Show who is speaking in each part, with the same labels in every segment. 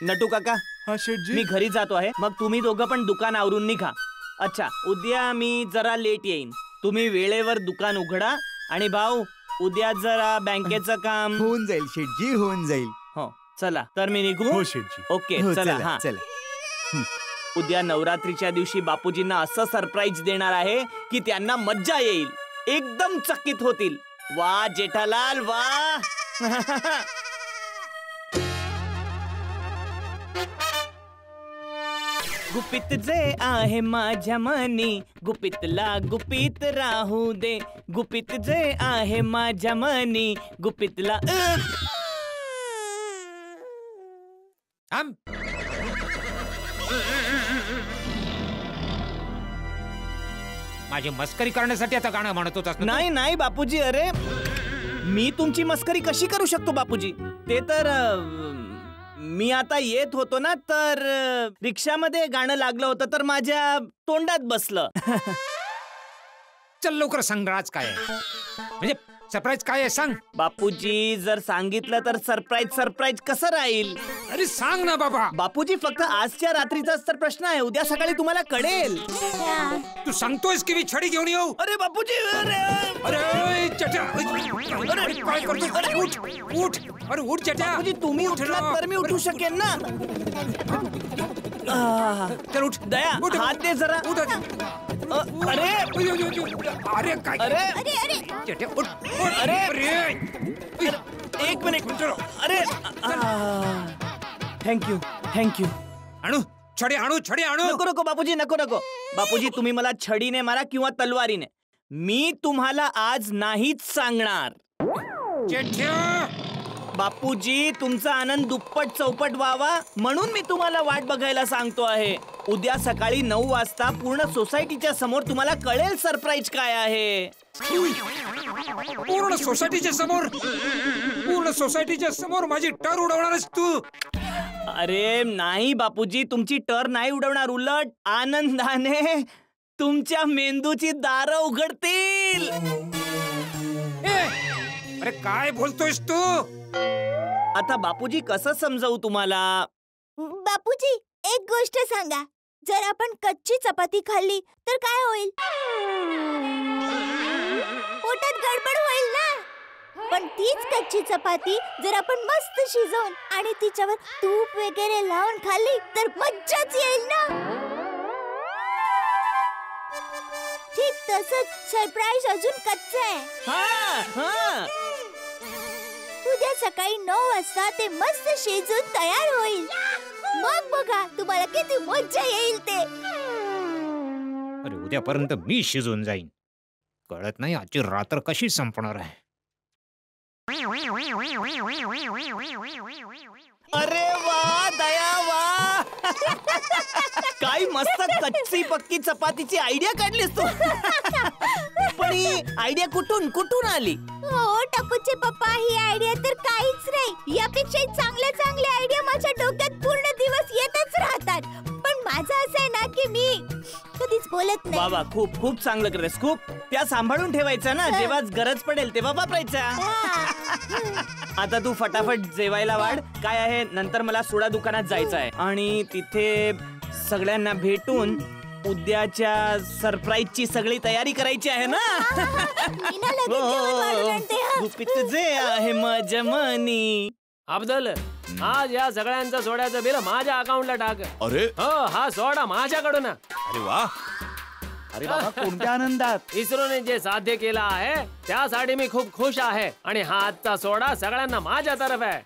Speaker 1: नटू काका,
Speaker 2: हा शेठजी.
Speaker 1: मी घरी जातो आहे, मग तुम्ही दोघं पण दुकान आवरून निघा. अच्छा, उद्या मी जरा लेट येईन, तुम्ही वेळेवर दुकान उघडा. आणि भाऊ, उद्या जरा बँकेचं काम
Speaker 2: होऊन जाईल शेठजी, होऊन जाईल.
Speaker 1: हो, चला तर मी निघू.
Speaker 2: हो शेठजी.
Speaker 1: ओके,
Speaker 2: हो,
Speaker 1: चला.
Speaker 2: चला
Speaker 1: हा,
Speaker 2: चला.
Speaker 1: उद्या नवरात्रीच्या दिवशी बापूजींना असं सरप्राईज देणार आहे की त्यांना मज्जा येईल, एकदम चकित होतील. वा जेठालाल वा. गुपित जे आहे माझ्या मनी, गुपितला गुपित राहू दे. गुपित जे आहे माझ्या मनी, गुपितला
Speaker 3: माझी मस्करी करण्यासाठी आता गाणं म्हणत होतास ना?
Speaker 1: नाही नाही बापूजी, अरे मी तुमची मस्करी कशी करू शकतो बापूजी? ते तर मी आता येत होतो ना, तर रिक्षामध्ये गाणं लागलं होतं, तर माझ्या तोंडात बसलं.
Speaker 3: चल लवकर सांग, राज काय आहे? म्हणजे सरप्राईज काय आहे सांग.
Speaker 1: बापूजी, जर सांगितलं तर सरप्राईज कसं राहील?
Speaker 3: अरे सांग ना बाबा.
Speaker 1: बापूजी, फक्त आजच्या रात्रीचाच तर प्रश्न आहे, उद्या सकाळी तुम्हाला कळेल.
Speaker 3: तू सांगतोयस की मी छडी घेऊन येऊ?
Speaker 1: अरे बापूजी, अरे
Speaker 3: अरे चट्या, अरे काय करतो? उठ उठ, अरे उठ चट्या.
Speaker 1: बापूजी, तुम्ही उठलात तर मी उठू शकेन ना.
Speaker 3: चल उठ.
Speaker 1: दया, हात दे जरा.
Speaker 3: उठ.
Speaker 1: अरे
Speaker 3: अरे काय?
Speaker 1: अरे
Speaker 3: चट्या उठ.
Speaker 1: अरे
Speaker 3: अरे
Speaker 1: एक मिनिट. अरे थँक्यू.
Speaker 3: आणू छडी, आणू.
Speaker 1: नको बापूजी, नको. बापूजी, तुम्ही मला छडीने मारा किंवा तलवारीने, मी तुम्हाला आज नाहीच सांगणार. बापूजी, तुमचा आनंद दुप्पट चौपट व्हावा म्हणून मी तुम्हाला वाट बघायला सांगतो आहे. उद्या सकाळी 9 वाजता पूर्ण सोसायटीच्या समोर तुम्हाला कळेल सरप्राईज काय आहे.
Speaker 3: पूर्ण सोसायटीच्या समोर माझी टर उडवणारच तू?
Speaker 1: अरे नाही बापूजी, तुमची टर नाही उडवणार, उलट आनंदाने तुमच्या मेंदूची दारं उघडतील.
Speaker 3: अरे काय बोलतोयस तू?
Speaker 1: आता बापूजी, कसं समजावू तुम्हाला?
Speaker 4: बापूजी, एक गोष्ट सांगा, जर आपण कच्ची चपाती खाल्ली तर काय होईल? पोटात गडबड होईल ना. पण तीच कच्ची चपाती जर आपण मस्त शिजवून आणि तिच्यावर तूप वगैरे लावून खाल्ली तर मज्जाच येईल ना. ठीक तसंच सरप्राईज अजून कच्चं आहे. उद्या सकाळी 9 वाजता ते मस्त शिजून तयार होईल. मग बघा तुम्हाला किती मज्जा येईल ते.
Speaker 3: अरे उद्यापर्यंत मी शिजून जाईन. कळत नाही आजची रात्र कशी संपणार आहे.
Speaker 1: अरे वा दया वा. काय मस्त कच्ची पक्की चपातीची आयडिया काढलीस तू. पण ही आयडिया कुठून आली?
Speaker 4: हो टपूचे पप्पा, ही आयडिया तर काहीच नाही. यापेक्षा चांगल्या आयडिया माझ्या डोक्यात पूर्ण दिवस येतच राहतात. पण माझं असं आहे ना की मी कधीच बोलत नाही.
Speaker 1: बाबा, खूप चांगलं करतेस. खूप त्या सांभाळून ठेवायचा ना, जेव्हा गरज पडेल तेव्हा वापरायचा. आता तू फटाफट जेवायला वाढ. काय आहे, नंतर मला सोडा दुकानात जायचं आहे आणि तिथे सगळ्यांना भेटून उद्याच्या सरप्राईजची सगळी तयारी करायची आहे ना. गुपित जे आहे माझ्या मनी.
Speaker 5: अब्दुल, आज या सगळ्यांचा सोड्याचं बिल माझ्या अकाउंटला टाक.
Speaker 6: अरे
Speaker 5: हो, हा सोडा माझ्याकडून.
Speaker 6: अरे वा.
Speaker 2: अरे बाबा, कोणत्या आनंदात.
Speaker 5: इस्रोने जे साध्य केलं आहे त्यासाठी मी खूप खुश आहे आणि हा आजचा सोडा सगळ्यांना माझ्या तरफ आहे.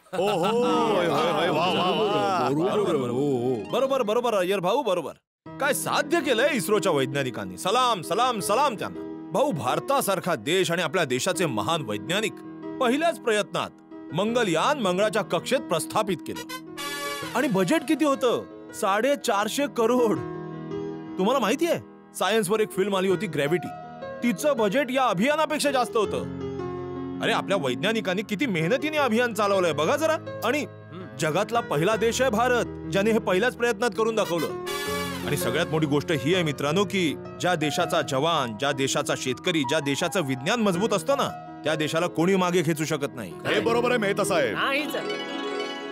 Speaker 6: बरोबर अय्यर भाऊ, बरोबर. काय साध्य केलंय इस्रोच्या वैज्ञानिकांनी. सलाम सलाम सलाम त्यांना. भाऊ, भारतासारखा देश आणि आपल्या देशाचे महान वैज्ञानिक पहिल्याच प्रयत्नात मंगलयान मंगळाच्या कक्षेत प्रस्थापित केलं. आणि बजेट किती होतं? 450 करोड. तुम्हाला माहितीये, सायन्सवर एक फिल्म आली होती ग्रॅव्हिटी, तिचं बजेट या अभियानापेक्षा जास्त होतं. अरे आपल्या वैज्ञानिकांनी किती मेहनतीने अभियान चालवलंय बघा जरा. आणि जगातला पहिला देश आहे भारत, ज्याने हे पहिल्याच प्रयत्नात करून दाखवलं. आणि सगळ्यात मोठी गोष्ट ही आहे मित्रांनो की ज्या देशाचा जवान, ज्या देशाचा शेतकरी, ज्या देशाचं विज्ञान मजबूत असतं ना, त्या देशाला कोणी मागे खेचू शकत नाही.
Speaker 2: हे बरोबर आहे मेहता साहेब.
Speaker 5: नाहीच.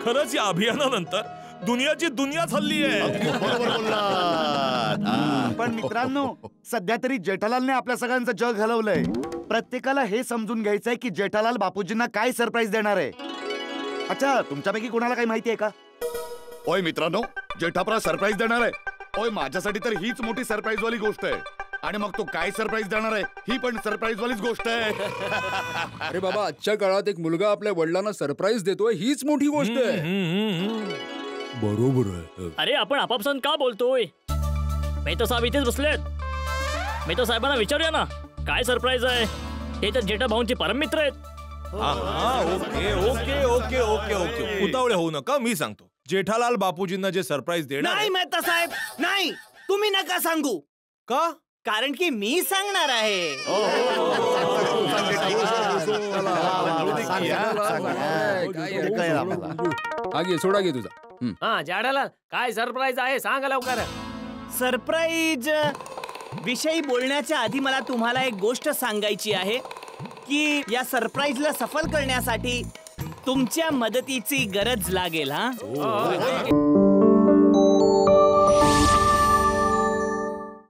Speaker 6: खरंच या अभियानानंतर दुनियाची दुनियाच हल्ली आहे.
Speaker 7: बरोबर बोललात.
Speaker 2: पण मित्रांनो, सध्या तरी जेठालालने आपल्या सगळ्यांचं जग हलवलंय. प्रत्येकाला हे समजून घ्यायचंय की जेठालाल बापूजींना काय सरप्राईज देणार आहे. अच्छा, तुमच्यापैकी कोणाला काही माहिती आहे का?
Speaker 7: ओय मित्रांनो, जेठाप्रा सरप्राईज देणार आहे. ओय, माझ्यासाठी तर हीच मोठी सरप्राईज वाली गोष्ट आहे. आणि मग तो काय सरप्राईज देणार आहे ही पण सरप्राईज वालीच गोष्ट आहे.
Speaker 8: अरे बाबा, आजच्या काळात एक मुलगा आपल्या वडिलांना सरप्राईज देतोय हीच मोठी गोष्ट आहे. बरोबर आहे.
Speaker 9: अरे आपण आपापसात का बोलतोय? मेहता साहेब इथेच बसलेत. मेहता साहेबांना विचारूया ना काय सरप्राईज आहे. ते तर जेठा भाऊंचे परम मित्र आहेत.
Speaker 6: Okay okay okay okay okay उतावळे होऊ नका, मी सांगतो. जेठालाल बापूजींना जे सरप्राईज देणार
Speaker 1: नाही
Speaker 6: आहे-
Speaker 1: मेहता साहेब, नाही, तुम्ही नका सांगू.
Speaker 6: का?
Speaker 1: कारण की मी सांगणार आहे.
Speaker 8: घे सोडा घे तुझा.
Speaker 5: हा जाडालाल, काय सरप्राईज आहे सांग लवकर.
Speaker 1: सरप्राईज विषयी बोलण्याच्या आधी मला तुम्हाला एक गोष्ट सांगायची आहे की या सरप्राईजला सफल करण्यासाठी तुमच्या मदतीची गरज लागेल. हा